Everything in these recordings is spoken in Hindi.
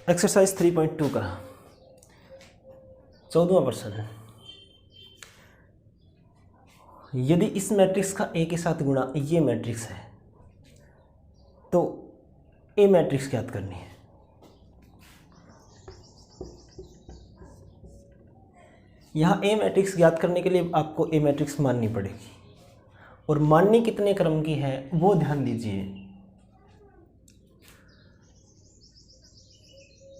एक्सरसाइज 3.2 का 14वां प्रश्न। यदि इस मैट्रिक्स का ए के साथ गुणा ये मैट्रिक्स है तो ए मैट्रिक्स ज्ञात करनी है। यहाँ ए मैट्रिक्स ज्ञात करने के लिए आपको ए मैट्रिक्स माननी पड़ेगी, और माननी कितने क्रम की है वो ध्यान दीजिए।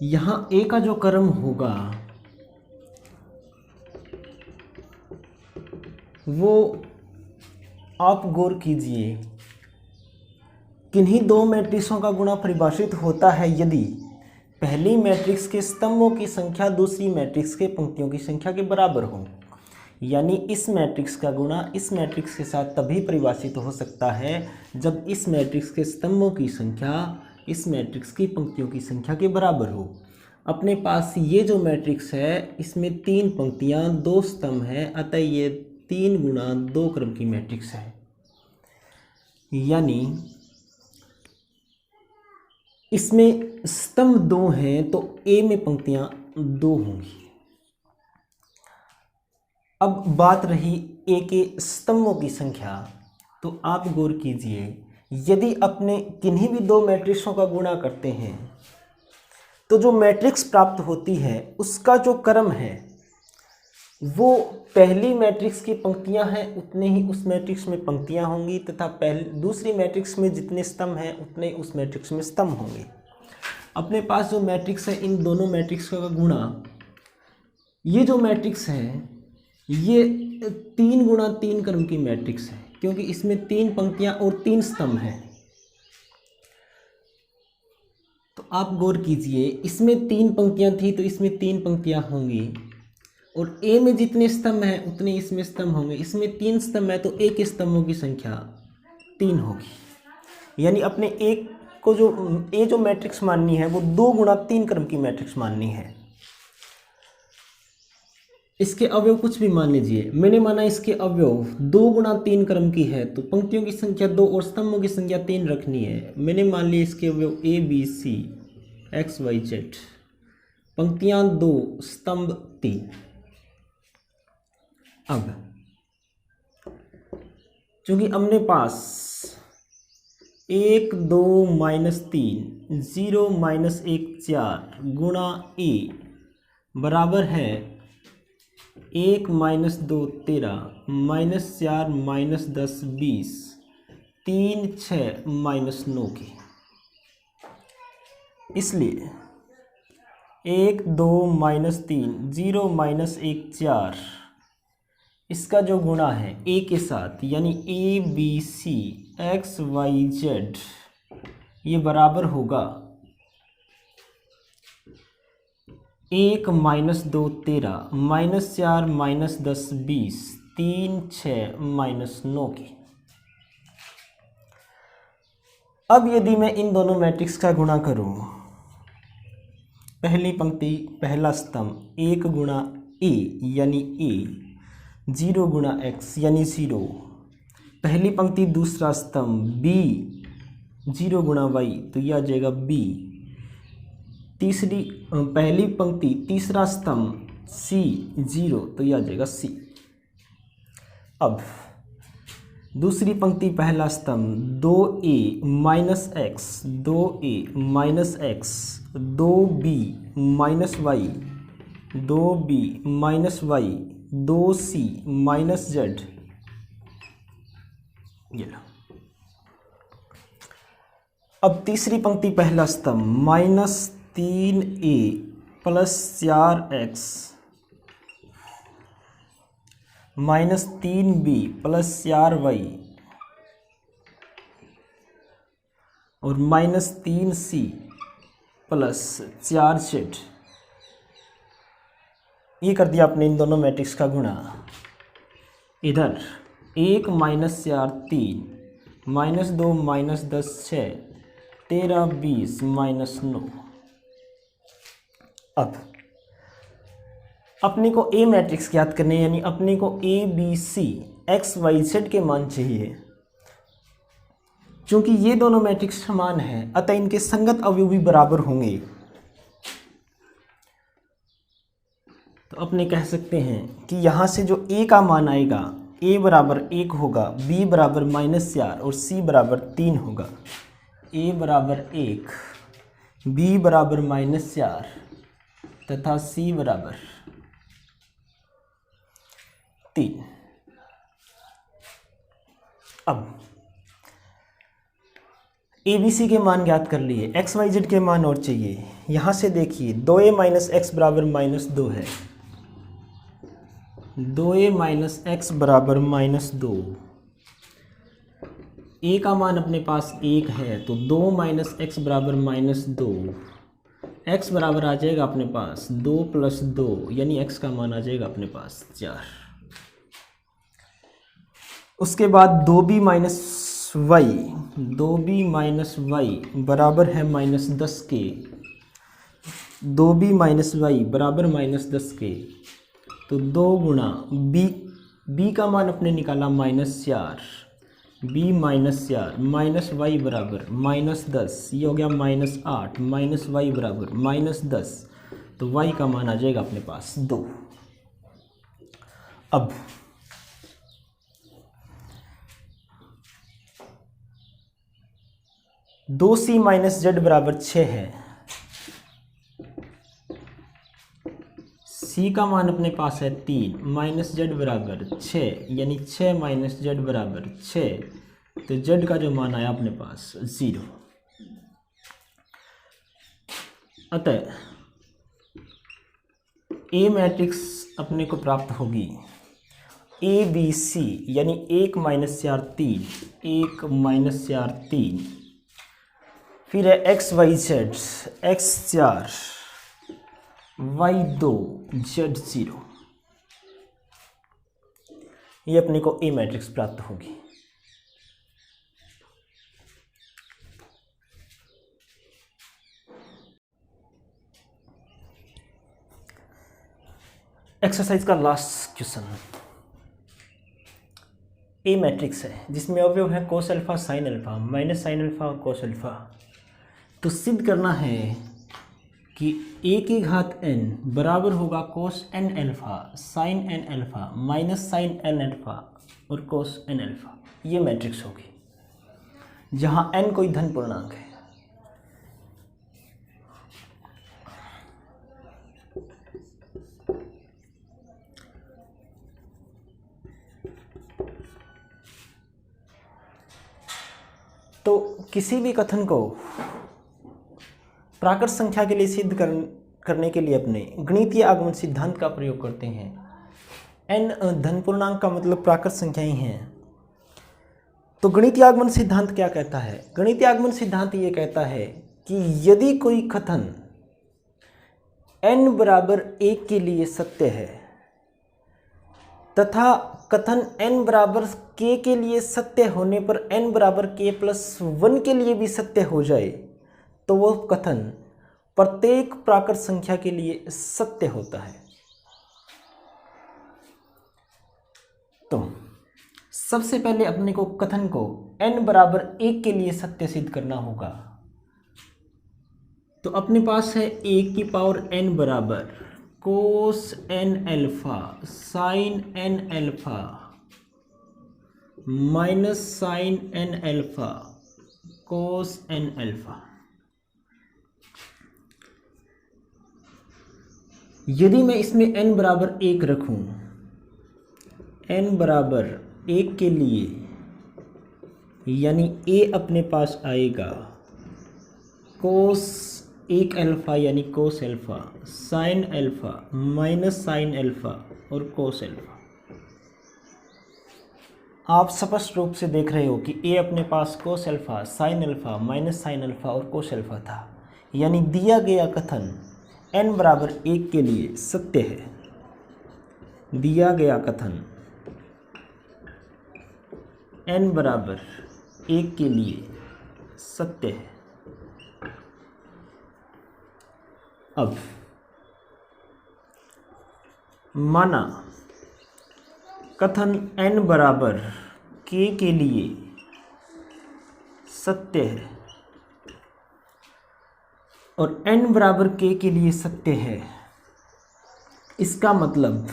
यहाँ ए का जो क्रम होगा वो आप गौर कीजिए, किन्हीं दो मैट्रिक्सों का गुणा परिभाषित होता है यदि पहली मैट्रिक्स के स्तंभों की संख्या दूसरी मैट्रिक्स के पंक्तियों की संख्या के बराबर हो। यानी इस मैट्रिक्स का गुणा इस मैट्रिक्स के साथ तभी परिभाषित हो सकता है जब इस मैट्रिक्स के स्तंभों की संख्या इस मैट्रिक्स की पंक्तियों की संख्या के बराबर हो। अपने पास ये जो मैट्रिक्स है इसमें 3 पंक्तियां 2 स्तंभ हैं, अतः ये 3 गुणा 2 क्रम की मैट्रिक्स है। यानी इसमें स्तंभ 2 हैं तो ए में पंक्तियां 2 होंगी। अब बात रही ए के स्तंभों की संख्या, तो आप गौर कीजिए, यदि अपने किन्हीं भी दो मैट्रिक्सों का गुणा करते हैं तो जो मैट्रिक्स प्राप्त होती है उसका जो क्रम है वो पहली मैट्रिक्स की पंक्तियां हैं उतने ही उस मैट्रिक्स में पंक्तियां होंगी, तथा दूसरी मैट्रिक्स में जितने स्तंभ हैं उतने उस मैट्रिक्स में स्तंभ होंगे। अपने पास जो मैट्रिक्स है इन दोनों मैट्रिक्स का गुणा, ये जो मैट्रिक्स है ये 3 गुणा 3 क्रम की मैट्रिक्स है, क्योंकि इसमें 3 पंक्तियां और 3 स्तंभ हैं। तो आप गौर कीजिए, इसमें 3 पंक्तियां थी तो इसमें 3 पंक्तियां होंगी, और ए में जितने स्तंभ हैं उतने इसमें स्तंभ होंगे। इसमें 3 स्तंभ है तो ए के स्तंभों की संख्या 3 होगी। यानी अपने ए को जो मैट्रिक्स माननी है वो 2 गुणा 3 क्रम की मैट्रिक्स माननी है। इसके अवयव कुछ भी मान लीजिए, मैंने माना इसके अवयव 2 गुणा 3 क्रम की है तो पंक्तियों की संख्या 2 और स्तंभों की संख्या 3 रखनी है। मैंने मान लिया इसके अवयव a b c x y z, पंक्तियां 2 स्तंभ 3। अब चूंकि हमने पास 1 2 -3 0 -1 4 गुणा ए बराबर है 1 -2 13 -4 -10 20 3 6 -9 की। इसलिए 1 2 -3 0 -1 4 इसका जो गुणा है ए के साथ, यानी a b c x y z, ये बराबर होगा 1 -2 13 -4 -10 20 3 6 -9 की। अब यदि मैं इन दोनों मैट्रिक्स का गुणा करूं, पहली पंक्ति पहला स्तंभ 1 गुणा ए यानी ए, 0 गुणा एक्स यानी 0, पहली पंक्ति दूसरा स्तंभ बी 0 गुणा वाई तो यह आ जाएगा बी, पहली पंक्ति तीसरा स्तंभ सी 0 तो यह आ जाएगा सी। अब दूसरी पंक्ति पहला स्तंभ 2a minus x 2a minus x 2b minus y 2b minus y 2c minus z. ये लो। अब तीसरी पंक्ति पहला स्तंभ -3a plus 4x -3b plus 4y और -3c प्लस 4z। ये कर दिया आपने इन दोनों मैट्रिक्स का गुणा। इधर 1 - 4 3 -2 -10 6 13 20 -9। अब अपने को ए मैट्रिक्स ज्ञात करने, यानी अपने को a b c x y z के मान चाहिए। चूंकि ये दोनों मैट्रिक्स समान हैं अतः इनके संगत अवयव भी बराबर होंगे। अपने कह सकते हैं कि यहाँ से जो a का मान आएगा, a बराबर 1 होगा, b बराबर -4 और c बराबर 3 होगा। a बराबर 1, b बराबर -4 तथा c बराबर 3। अब ABC के मान ज्ञात कर लिए, XYZ के मान और चाहिए। यहाँ से देखिए 2a माइनस एक्स बराबर -2 है, 2a माइनस एक्स बराबर -2। a का मान अपने पास 1 है तो 2 माइनस एक्स बराबर -2, x बराबर आ जाएगा अपने पास 2 + 2 यानी x का मान आ जाएगा अपने पास 4। उसके बाद 2b minus y, 2b minus Y बराबर है -10 के, 2b माइनस वाई बराबर -10 के, तो 2 गुणा b का मान अपने निकाला -4, b -4 माइनस वाई बराबर -10, ये हो गया -8 माइनस वाई बराबर -10, तो y का मान आ जाएगा अपने पास 2। अब 2c माइनस जेड बराबर 6 है, c का मान अपने पास है 3, माइनस जेड बराबर 6 यानी 6 माइनस जेड बराबर 6, तो जेड का जो मान आया अपने पास 0। अतः ए मैट्रिक्स अपने को प्राप्त होगी ABC यानी 1 -4 3, 1 -4 3, फिर है XYZ, X4 Y2 Z0, ये अपने को ए मैट्रिक्स प्राप्त होगी। एक्सरसाइज का लास्ट क्वेश्चन ए मैट्रिक्स है जिसमें अवयव है कोस alpha sine alpha minus sine alpha और कोस अल्फा। तो सिद्ध करना है कि a की घात n बराबर होगा cos n alpha sine n alpha minus sine n alpha और कोस n अल्फा। ये मैट्रिक्स होगी जहां n कोई धन पूर्णांक है। तो किसी भी कथन को प्राकृत संख्या के लिए सिद्ध करने के लिए अपने गणितीय आगमन सिद्धांत का प्रयोग करते हैं। n धन पूर्णांक का मतलब प्राकृत संख्याएं हैं। तो गणितीय आगमन सिद्धांत क्या कहता है? गणितीय आगमन सिद्धांत ये कहता है कि यदि कोई कथन n बराबर 1 के लिए सत्य है तथा कथन n बराबर k के लिए सत्य होने पर n बराबर k + 1 के लिए भी सत्य हो जाए तो वह कथन प्रत्येक प्राकृत संख्या के लिए सत्य होता है। तो सबसे पहले अपने को कथन को n बराबर 1 के लिए सत्य सिद्ध करना होगा। तो अपने पास है a की पावर n बराबर cos n alpha sine n alpha minus sine n alpha cos n alpha. यदि मैं इसमें n बराबर 1 रखूं, n बराबर 1 के लिए यानी a अपने पास आएगा कोस 1 अल्फा यानी कोस alpha sine alpha minus sine alpha और कोस अल्फा। आप स्पष्ट रूप से देख रहे हो कि a अपने पास cos alpha sine alpha minus sine alpha और कोस अल्फा था, यानी दिया गया कथन n बराबर 1 के लिए सत्य है। दिया गया कथन n बराबर 1 के लिए सत्य है। अब माना कथन n बराबर k के लिए सत्य है और n बराबर k के लिए सत्य है, इसका मतलब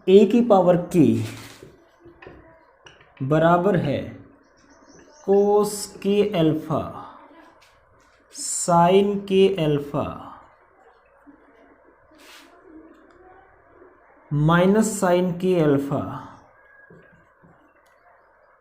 a की पावर k बराबर है कोस के अल्फा साइन के अल्फा माइनस साइन के अल्फा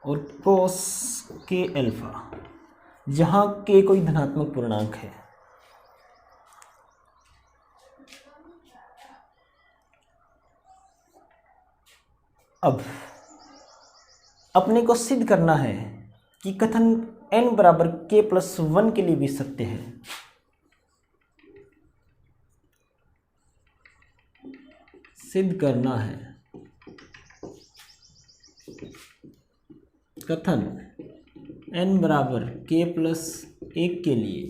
और कोस के अल्फा, जहाँ के कोई धनात्मक पूर्णांक है। अब अपने को सिद्ध करना है कि कथन n बराबर k+1 के लिए भी सत्य है। सिद्ध करना है कथन n बराबर k+1 के लिए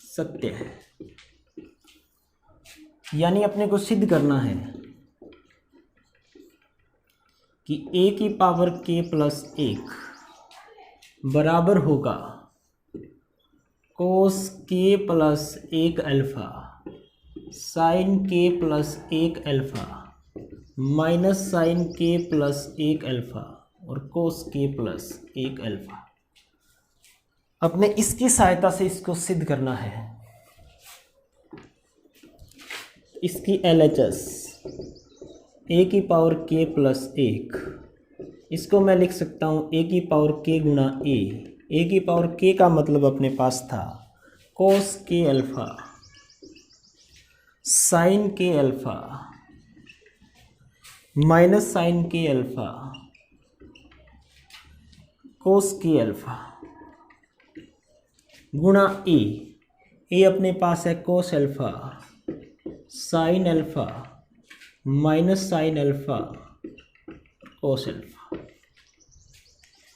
सत्य है। यानी अपने को सिद्ध करना है कि a की पावर k+1 बराबर होगा cos k+1 alpha sine k+1 alpha minus sine k+1 alpha और कोस k+1 अल्फा। अपने इसकी सहायता से इसको सिद्ध करना है। इसकी LHS a की पावर k+1, इसको मैं लिख सकता हूँ a की पावर k गुणा a की पावर k का मतलब अपने पास था कोस k अल्फा साइन के अल्फा माइनस साइन के अल्फा कोस के अल्फा गुणा ए अपने पास है कोस alpha sine alpha minus sine alpha cos alpha.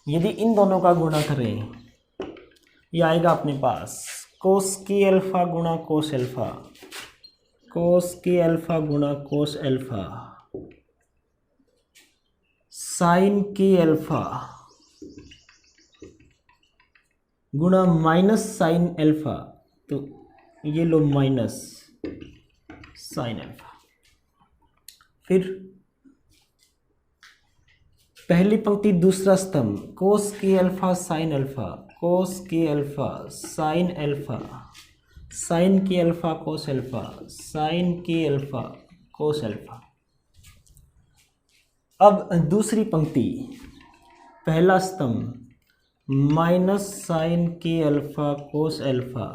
यदि इन दोनों का गुणा करें, यह आएगा अपने पास कोस के अल्फा गुणा कोस अल्फा, कोस के अल्फा गुणा कोस अल्फा साइन के अल्फा गुणा माइनस साइन अल्फा, तो ये लो माइनस साइन अल्फा। फिर पहली पंक्ति दूसरा स्तंभ कोस के अल्फा साइन अल्फा, कोस के अल्फा साइन अल्फा साइन के अल्फा कोस अल्फा साइन के अल्फा कोस अल्फा। अब दूसरी पंक्ति पहला स्तंभ माइनस साइन के अल्फा कोस अल्फा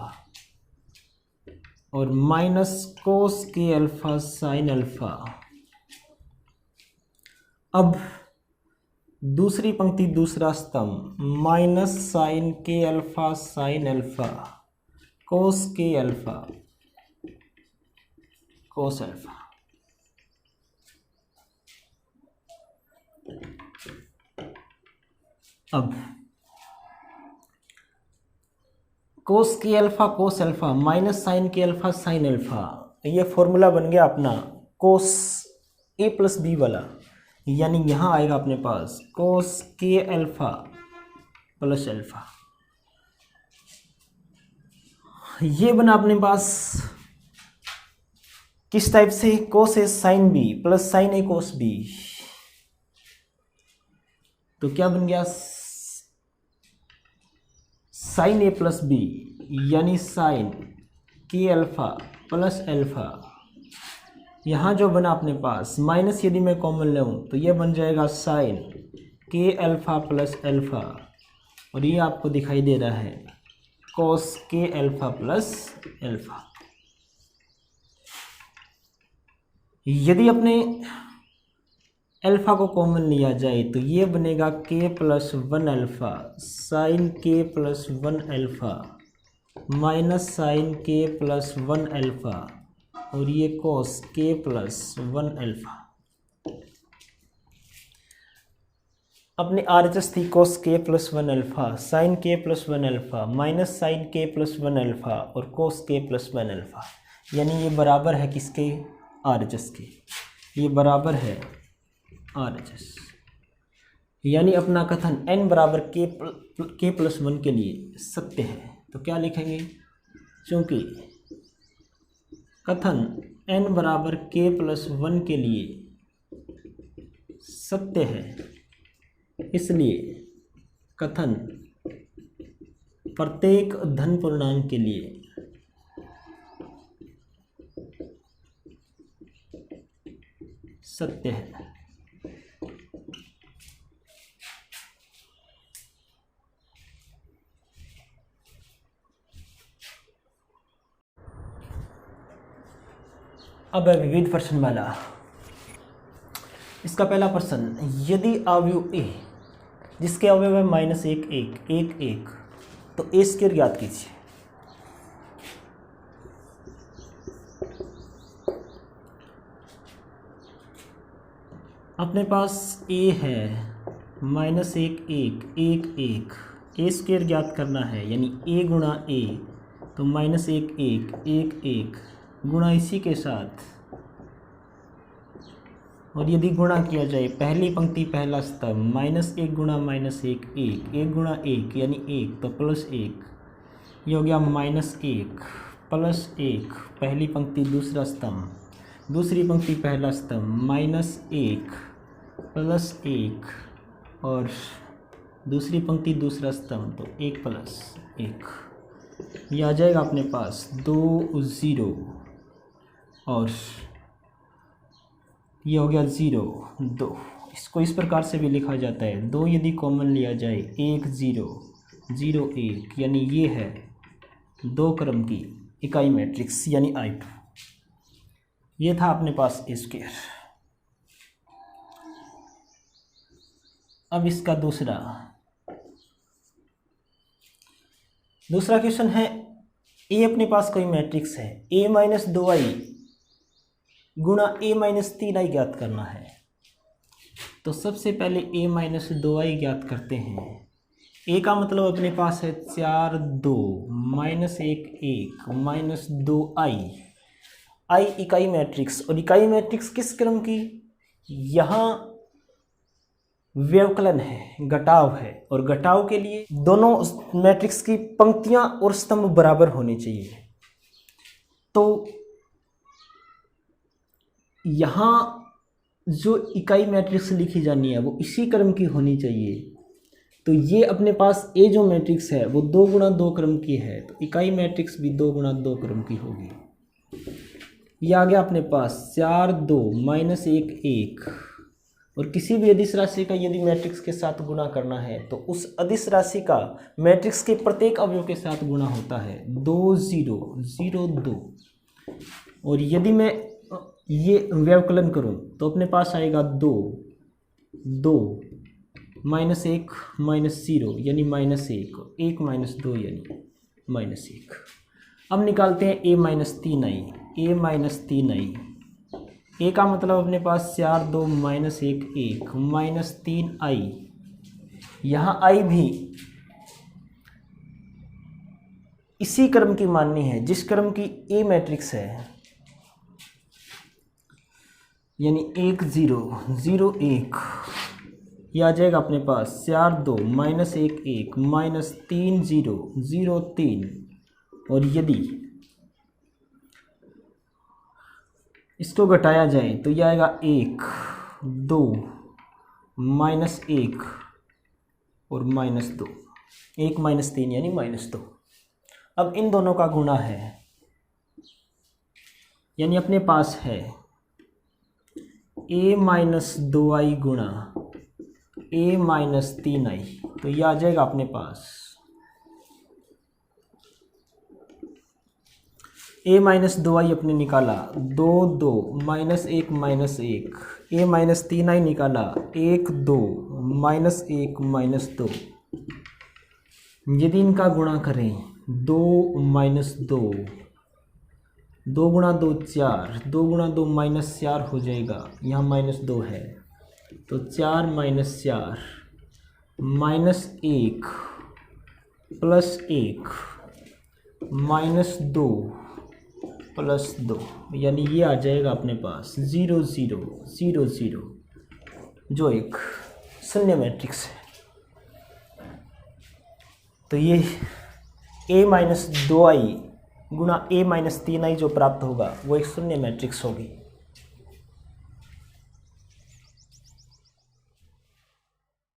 और माइनस कोस के अल्फा साइन अल्फा। अब दूसरी पंक्ति दूसरा स्तंभ माइनस साइन के अल्फा साइन अल्फा कोस के अल्फा कोस अल्फा। अब कोस के अल्फा माइनस साइन के अल्फा साइन अल्फा, ये फॉर्मूला बन गया अपना कोस a+b वाला। यानी यहाँ आएगा अपने पास कोस के अल्फा प्लस अल्फा। ये बना अपने पास किस टाइप से, कोस ए साइन बी प्लस साइन ए कोस बी। तो क्या बन गया साइन ए प्लस बी, यानी साइन के अल्फा प्लस अल्फा। यहाँ जो बना अपने पास माइनस यदि मैं कॉमन लूँ तो ये बन जाएगा साइन के अल्फा प्लस अल्फा और ये आपको दिखाई दे रहा है कोस के अल्फा प्लस अल्फा। यदि अपने अल्फा को कॉमन लिया जाए तो ये बनेगा k+1 alpha sine k+1 alpha minus sine k+1 alpha और ये कोस k+1 अल्फा। अपनी RHS थी cos k+1 alpha sine k+1 alpha minus sine k+1 alpha और कोस k+1 अल्फा। यानी ये बराबर है किसके, RHS के। ये बराबर है RHS। यानी अपना कथन n बराबर k+1 के लिए सत्य है। तो क्या लिखेंगे, चूँकि कथन n बराबर k+1 के लिए सत्य है, इसलिए कथन प्रत्येक धन पूर्णांक के लिए सत्य है। अब है विविध प्रश्नमाला। इसका पहला प्रश्न, यदि अवयव ए जिसके अवयव है -1 1 1 1 तो ए स्क्वायर ज्ञात कीजिए। अपने पास ए है -1 1 1 1, ए स्क्वायर ज्ञात करना है, यानी ए गुणा ए, तो -1 1 1 1 गुणा इसी के साथ, और यदि गुणा किया जाए पहली पंक्ति पहला स्तंभ -1 गुणा -1 1 1 गुणा 1 यानी 1, तो +1, ये हो गया -1 +1 पहली पंक्ति दूसरा स्तंभ, दूसरी पंक्ति पहला स्तंभ -1 +1 और दूसरी पंक्ति दूसरा स्तंभ, तो 1 + 1, ये आ जाएगा अपने पास 2 0 और ये हो गया 0 2। इसको इस प्रकार से भी लिखा जाता है, 2 यदि कॉमन लिया जाए 1 0 0 1, यानी ये है 2 क्रम की इकाई मैट्रिक्स यानी I2। ये था अपने पास ए स्क्वायर। अब इसका दूसरा क्वेश्चन है, ए अपने पास कोई मैट्रिक्स है, a-2i गुणा a-3i ज्ञात करना है। तो सबसे पहले a-2i ज्ञात करते हैं। a का मतलब अपने पास है 4 2 -1 1 -2i, i इकाई मैट्रिक्स, और इकाई मैट्रिक्स किस क्रम की, यहाँ व्यवकलन है, घटाव है, और घटाव के लिए दोनों मैट्रिक्स की पंक्तियां और स्तंभ बराबर होने चाहिए। तो यहाँ जो इकाई मैट्रिक्स लिखी जानी है वो इसी क्रम की होनी चाहिए। तो ये अपने पास ए जो मैट्रिक्स है वो 2 गुणा 2 क्रम की है, तो इकाई मैट्रिक्स भी 2 गुणा 2 क्रम की होगी। ये आ गया अपने पास 4 2 -1 1, और किसी भी अदिश राशि का यदि मैट्रिक्स के साथ गुणा करना है तो उस अदिश राशि का मैट्रिक्स के प्रत्येक अवयव के साथ गुणा होता है, 2 0 0 2। और यदि मैं ये व्यवकलन करूं तो अपने पास आएगा 2 2 -1 -0 यानी -1 1 -2 यानी -1। अब निकालते हैं a-3i। ए का मतलब अपने पास 4 2 -1 1 -3i, यहाँ i भी इसी क्रम की माननी है जिस क्रम की ए मैट्रिक्स है, यानी 1 0 0 1, यह आ जाएगा अपने पास 4 2 -1 1 -3 0 0 3। और यदि इसको घटाया जाए तो यह आएगा 1 2 -1 और -2, 1 -3 यानी -2। अब इन दोनों का गुणा है, यानी अपने पास है a-2i गुणा a-3i, तो यह आ जाएगा अपने पास a-2i अपने निकाला 2 2 -1 -1, a-3i निकाला 1 2 -1 -2। यदि इनका गुणा करें 2 -2, 2 गुणा 2 4, 2 गुणा 2 -4 हो जाएगा, यहाँ -2 है, तो 4 -4 -1 +1 -2 +2, यानी ये आ जाएगा अपने पास 0 0 0 0, जो एक शून्य मैट्रिक्स है। तो ये a-2i गुणा a-3i जो प्राप्त होगा वो एक शून्य मैट्रिक्स होगी।